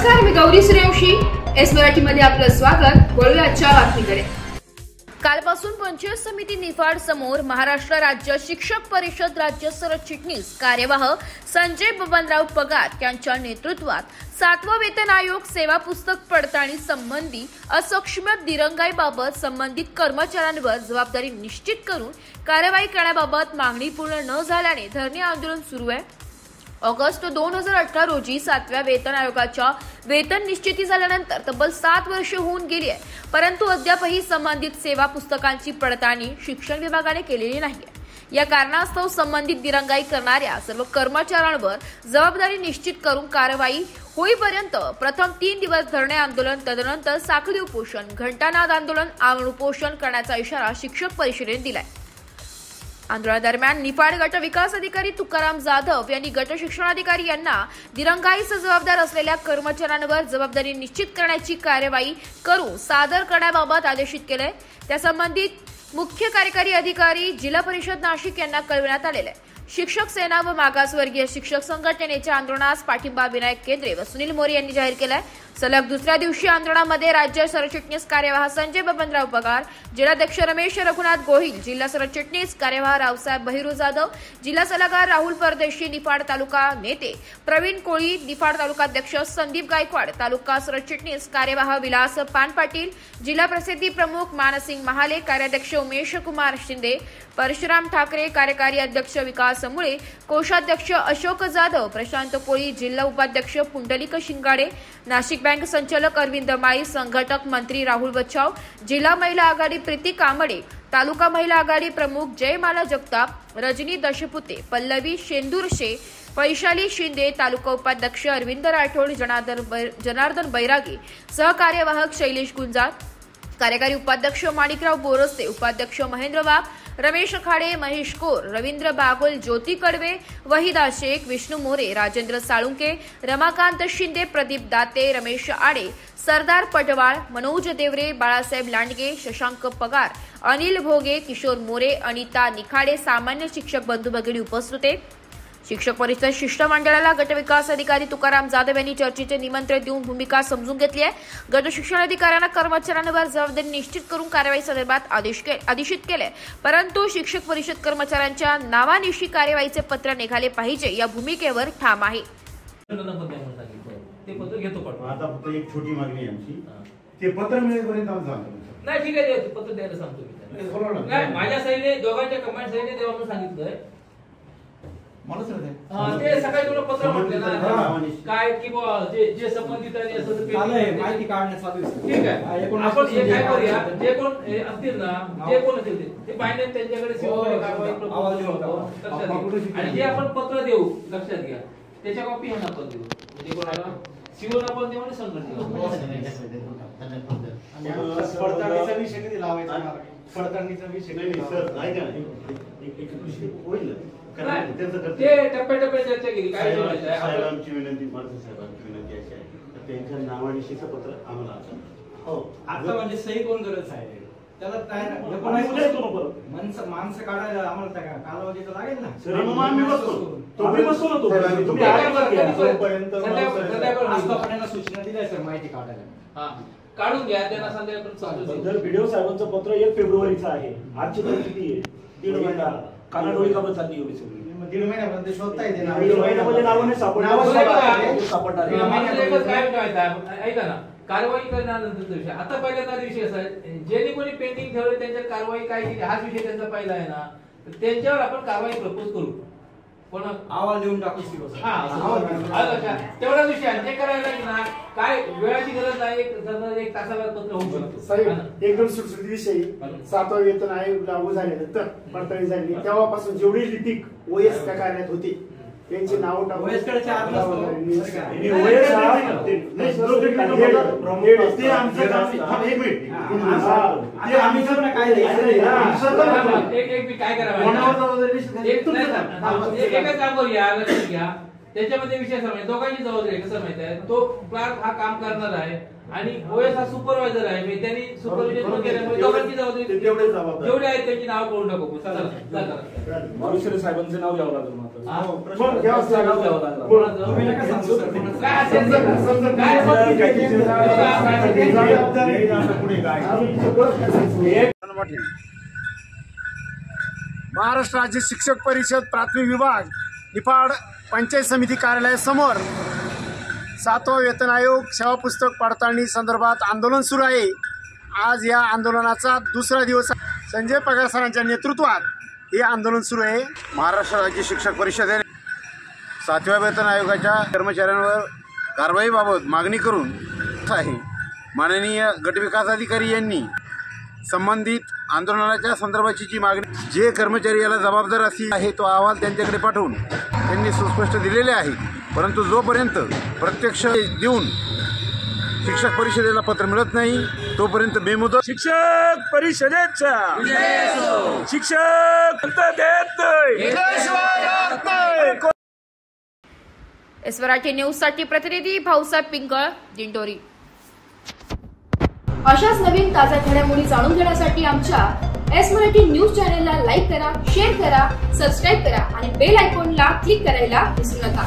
नमस्कार, मी गौरी सूर्यवंशी. एस मराठीमध्ये आपलं स्वागत. वळूया आजच्या बातमीकडे. कालपासून पंचायत समिती निफाड समोर महाराष्ट्र राज्य शिक्षक परिषद राज्य सरचिटणीस कार्यवाह संजय बबनराव पगार यांच्या नेतृत्वात 7वा वेतन आयोग सेवा पुस्तक पडताळणी संबंधी असक्षम दिरंगाईबाबत संबंधित कर्मचाऱ्यांवर जबाबदारी निश्चित करून कार्यवाही करण्याबाबत मागणी पूर्ण न झाल्याने धरणे आंदोलन सुरू आहे. ऑगस्ट 2018 रोजी 7व्या वेतन आयोगाच्या वेतन निश्चिती झाल्यानंतर तब्बल 7 वर्षे होऊन गेली आहे, परंतु अद्यापही संबंधित सेवा पुस्तकांची पडताळणी शिक्षण विभागाने केलेली नाही. या कारणास्तव संबंधित दिरंगाई करणाऱ्या सर्व कर्मचाऱ्यांवर जबाबदारी निश्चित करून कारवाई होईपर्यंत प्रथम 3 दिवस धरणे आंदोलन, तदनंतर साखळी उपोषण, घंटानाद आंदोलन, आमरण उपोषण करण्याचा इशारा शिक्षक परिषदेने दिलाय. आंदोलनादरम्यान निफाड गट विकास अधिकारी तुकाराम जाधव यांनी गट शिक्षणाधिकारी यांना दिरंगाईस जबाबदार असलेल्या कर्मचाऱ्यांवर जबाबदारी निश्चित करण्याची कार्यवाही करून सादर करण्याबाबत आदेशित केले. त्यासंबंधित मुख्य कार्यकारी अधिकारी जिल्हा परिषद नाशिक यांना कळविण्यात आलेले आहे. शिक्षक सेना व मागासवर्गीय शिक्षक संघटनेच्या आंदोलनास पाठिंबा विनायक केंद्रे व सुनील मोरे यांनी जाहीर केलाय. सलग दुसऱ्या दिवशी आंदोलनामध्ये राज्य सरचिटणीस कार्यवाह संजय बबनराव पगार, जिल्हाध्यक्ष रमेश रघुनाथ गोहिल, जिल्हा सरचिटणीस कार्यवाह रावसाहेब बहिरू जाधव, जिल्हा सल्लागार राहुल परदेशी, निफाड तालुका नेते प्रवीण कोळी, निफाड तालुकाध्यक्ष संदीप गायकवाड, तालुका सरचिटणीस कार्यवाह विलास पानपाटील, जिल्हा प्रसिद्धी प्रमुख मानसिंग महाले, कार्याध्यक्ष उमेश कुमार शिंदे, परशुराम ठाकरे, कार्यकारी अध्यक्ष विकास मुळे, कोषाध्यक्ष अशोक जाधव, प्रशांत कोळी, जिल्हा उपाध्यक्ष पुंडलिक शिंगाडे, नाशिक बँक संचालक अरविंद माई, संघटक मंत्री राहुल बच्चाव, जिल्हा महिला आघाडी प्रीती कांबळे, तालुका महिला आघाडी प्रमुख जयमाला जगताप, रजनी दशपुते, पल्लवी शेंदुरशे, वैशाली शिंदे, तालुका उपाध्यक्ष अरविंद राठोड, जनार्दन बैरागी, सहकार्यवाहक शैलेश गुंजाळ, कार्यकारी उपाध्यक्ष माणिकराव बोरस्ते, उपाध्यक्ष महेंद्र वाघ, रमेश खाडे, महेश कोर, रवींद्र बागोल, ज्योती कडवे, वहिदा शेख, विष्णू मोरे, राजेंद्र साळुंके, रमाकांत शिंदे, प्रदीप दाते, रमेश आडे, सरदार पटवाळ, मनोज देवरे, बाळासाहेब लांडगे, शशांक पगार, अनिल भोगे, किशोर मोरे, अनिता निखाडे, सामान्य शिक्षक बंधू भगिनी उपस्थित होते. शिक्षक परिषद शिष्टमंडळाला गट विकास अधिकारी तुकाराम जाधव यांनी चर्चेचे निमंत्रण देऊन भूमिका समजून घेतली आहे. गट शिक्षण अधिकाऱ्यांना कर्मचाऱ्यांवर जबाबदारी निश्चित करून कार्यवाही संदर्भात आदेशित केले, परंतु शिक्षक परिषद कर्मचाऱ्यांच्या नावानिशी कार्यवाहीचे पत्र निघाले पाहिजे या भूमिकेवर ठाम आहे. ते पत्र घेतो पण आता फक्त एक छोटी मागणी आहे आमची, ते पत्र मिळेपर्यंत आम्ही सांगतो. नाही ठीक आहे, पत्र द्यायला सांगतो मी. नाही माझ्या सहीने, दोघांच्या कंबाईन सहीने देवा म्हणून सांगितलंय मला सर ते सकाळी तुला पत्र म्हटलं ना काय की जे संबंधित आहे असं माहिती काढण्यात चालू आहे. ठीक आहे, आपण हे काय करूया, जे कोण असतील ना, जे कोण असेल ते बायने त्यांच्याकडे आणि जे आपण पत्र देऊ लक्षात घ्या त्याच्या कॉपी ह्यांना पण देऊ, म्हणजे कोणाला शिवला पण देऊ आणि पडताळणीचा विषय कधी लावायचा? पडताळणीचा विषय नाही सर, नाही का होईल ते टप्प्याटप्प्याने चर्चा केली. काय साहेबांची विनंती, माणसं साहेबांची विनंती अशी आहे तर त्यांच्या नावानिशीचं पत्र आम्हाला आता हो आता म्हणजे सही कोण करत आहे त्याला माणसं काढायला आम्हाला कालावधीचा लागेल ना सर. आम्ही बसतो, तुम्ही बसतो ना, तुम्ही सूचना दिल्या सर माहिती काढायला. काढून घ्या त्यांना संध्याकाळपर्यंत. जर व्हिडिओ साहेबांचं पत्र 1 फेब्रुवारीचं आहे, आजची परिस्थिती आहे 1.5 महिना कानाडोळी कामं चालली एवढी सगळी. 1.5 महिन्यापर्यंत शोधता येते ना, 1.5 महिन्यामध्ये नावं नाही सापडणार. ऐका ना, कारवाई करण्यानंतरचा विषय. आता पहिल्यांदा विषय असा आहे, ज्यांनी कोणी पेंडिंग ठेवलं त्यांच्यावर कारवाई काय केली हाच विषय त्यांचा पहिला आहे ना, तर त्यांच्यावर आपण कारवाई प्रपोज करू. पण अहवाल देऊन टाकू. तेवढा विषय आहे ते करायला ना, काय वेळाची गरज नाही, एक तासाला पत्र होऊ शकतो. एकदम सुटसुटीत विषय. 7वा वेतन आयोग लागू झाल्यानंतर पडताळणी झाली तेव्हापासून जेवढी लिपिक ओएस त्या कार्यात होते त्यांची नाव टाकून काय करा, एकच काम करूया, लक्षात घ्या, त्याच्यामध्ये विषय असा म्हणजे दोघांची जबाबदारी कसं माहिती आहे, तो क्लार्क हा काम करणार आहे आणि ओएस हा सुपरवायझर आहे, म्हणजे त्यांनी सुपरविजन केल्यामुळे दोघांची जबाबदारी जेवढे आहेत त्यांची नाव करून टाकू. मारुशेरे साहेबांचे नाव घ्यावं लागेल महाराष्ट्र राज्य शिक्षक परिषद प्राथमिक विभाग निफाड पंचायत समिती कार्यालयासमोर 7वा वेतन आयोग सेवा पुस्तक पडताळणी संदर्भात आंदोलन सुरू आहे. आज या आंदोलनाचा दुसरा दिवस. संजय पगार सरांच्या नेतृत्वात हे आंदोलन सुरू आहे. महाराष्ट्र राज्य शिक्षक परिषदेने 7व्या वेतन आयोगाच्या कर्मचाऱ्यांवर कारवाईबाबत मागणी करून आहे. माननीय गटविकास अधिकारी यांनी संबंधित आंदोलनाच्या संदर्भाची जी मागणी, जे कर्मचारी याला जबाबदार असतील आहे तो अहवाल त्यांच्याकडे पाठवून त्यांनी सुस्पष्ट दिलेले आहे. परंतु जोपर्यंत प्रत्यक्ष देऊन शिक्षक परिषदेला पत्र मिळत नाही तोपर्यंत बेमुदत शिक्षक परिषदेचा शिक्षक देत नाही. मराठी न्यूज साठी प्रतिनिधी भाऊसाहेब पिंगळ, दिंडोरी. अशाच नवीन ताज्या घडामोडी जाणून घेण्यासाठी आमच्या मराठी न्यूज चॅनलला लाईक करा, शेअर करा, सबस्क्राईब करा आणि बेल आयकॉनला क्लिक करायला विसरू नका.